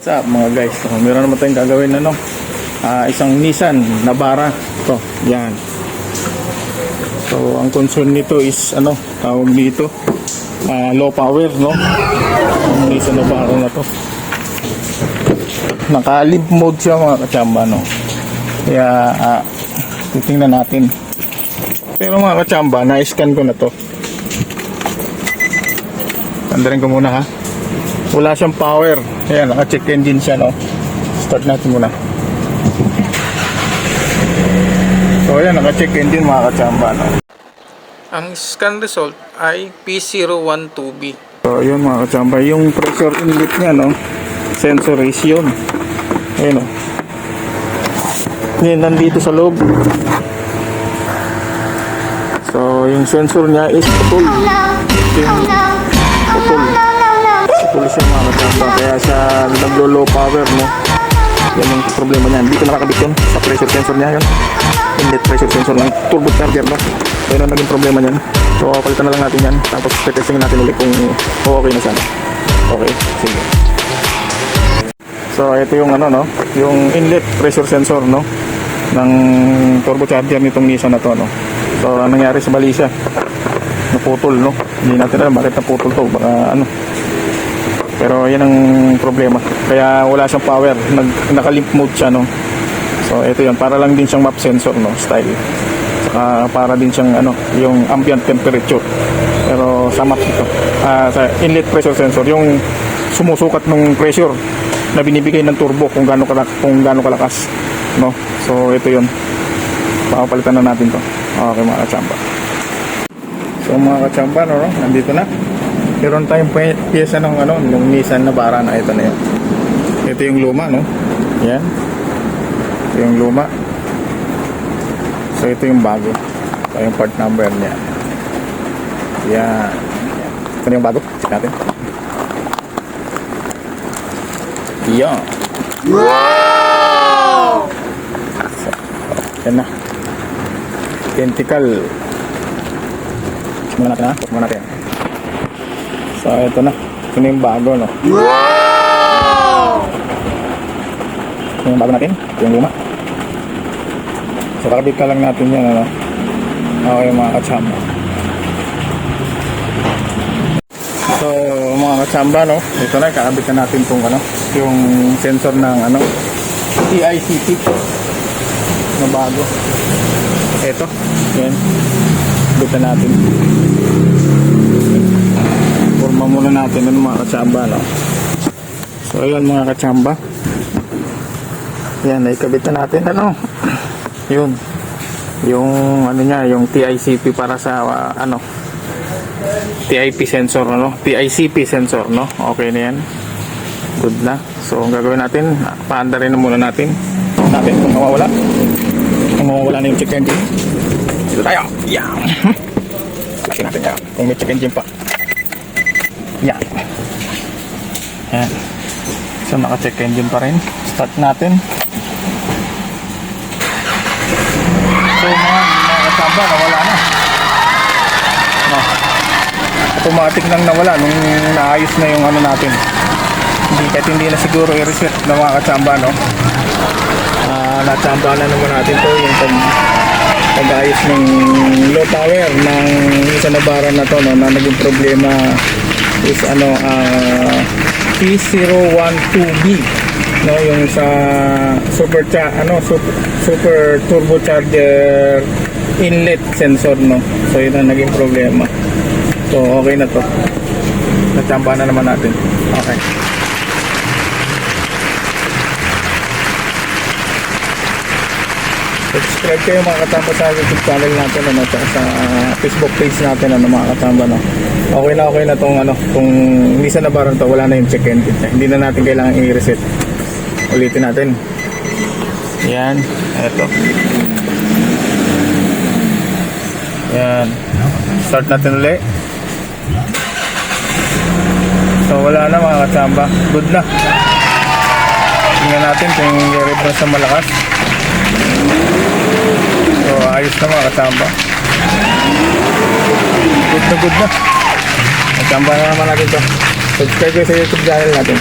What's up mga guys? So, meron naman tayong gagawin isang Nissan Navara. Ito, yan. So, ang concern nito is tawag dito low power, no? Ang Nissan Navara na to. Naka-limp mode siya mga kachamba, no? Kaya, titingnan natin. Pero mga kachamba, na-scan ko na to. Tandarin ko muna ha. Wala siyang power. Ayan, naka-check engine siya, no? Start natin muna. So, ayan, naka-check engine mga kachamba, no? Ang scan result ay P012B. So, ayun mga kachamba, yung pressure inlet niya, no? Sensor is yun. Ayan, no? Yan, nandito sa loob. So, yung sensor niya is putol. Putol. Putol siya mga kachamba. Kaya siya naglo-low power, no? Yan yung problema niya. Dito nakakabit yun sa pressure sensor niya, yun. Inlet pressure sensor ng turbocharger, no? Kaya na naging problema niyan. So, palitan na lang natin yan. Tapos, testing natin ulit kung okay na siya. Okay, sige. So, ito yung no? Yung inlet pressure sensor, no? Ng turbocharger nitong Nissan na to, no? So, anong nangyari sa balisa? Naputol, no? Hindi natin alam bakit naputol to. Baka Pero yan ang problema. Kaya wala siyang power. Naka-limp mode siya, no? So, ito yun. Para lang din siyang map sensor, no? Style. Saka para din siyang yung ambient temperature. Pero sa map ito. Sa inlet pressure sensor, yung sumusukat ng pressure na binibigay ng turbo kung gaano kalakas, no? So, ito yun. Papalitan na natin to. Okay mga kachamba. So mga kachamba, no? Nandito na. Meron tayong pyesa ng ng Nissan Navara na ito na yun. Ito yung luma, no? Yan. Ito yung luma. So ito yung bago. Ito yung part number niya. Yan. Ito na yung bago. Check natin. Yan. Wow! So, yan na. Identical. Check muna natin ha. Check muna natin. So, ito na. Ito na yung bago, no? Wow! Ito yung bago natin. Ito yung luma. So, kakabit ka lang natin yan, ano? Okay, mga kachamba. So, mga kachamba, no? Ito na, kakabit na natin itong, yung sensor ng, TICP na bago. Ito. Yan. Kakabit na natin. Forma muna natin mga kachamba, no? So ayun mga kachamba, yan, naikabit na natin yun, yung niya, yung TICP para sa TIP sensor, TICP sensor, no? Okay na yan, good na. So ang gagawin natin, paandarin na muna natin kung mawawala na yung check engine. Dito tayo, yan. Laki natin yan kung may check engine pa. Yan. Yan. So naka-check engine pa rin. Start natin. So mga kasama, nawala na. Automatic nang nawala nung naayos na yung natin. Hindi na siguro i-reset na mga kasama, no? Natsamba na naman natin to yung pag-ayos ng low power ng Nissan Navara na to, no? Na naging problema is P012B, no, yung sa super turbocharger inlet sensor, no. So yun ang naging problema. So okay na to. Natsamba na naman natin. Okay. Subscribe kayo mga katamba sa YouTube channel natin, at sa Facebook page natin, mga katamba, no. Okay na tong kung Nissan Navara to, wala na yung check engine. Hindi na natin kailangan i-reset. Ulitin natin. Yan, eto. Yan. Start natin ulit. So wala na mga katamba. Good na. Tingnan natin kung i-reverse sa malakas. So ayos na mga katamba. Good na. Nagkamba na naman natin to. Subscribe kayo sa YouTube channel natin.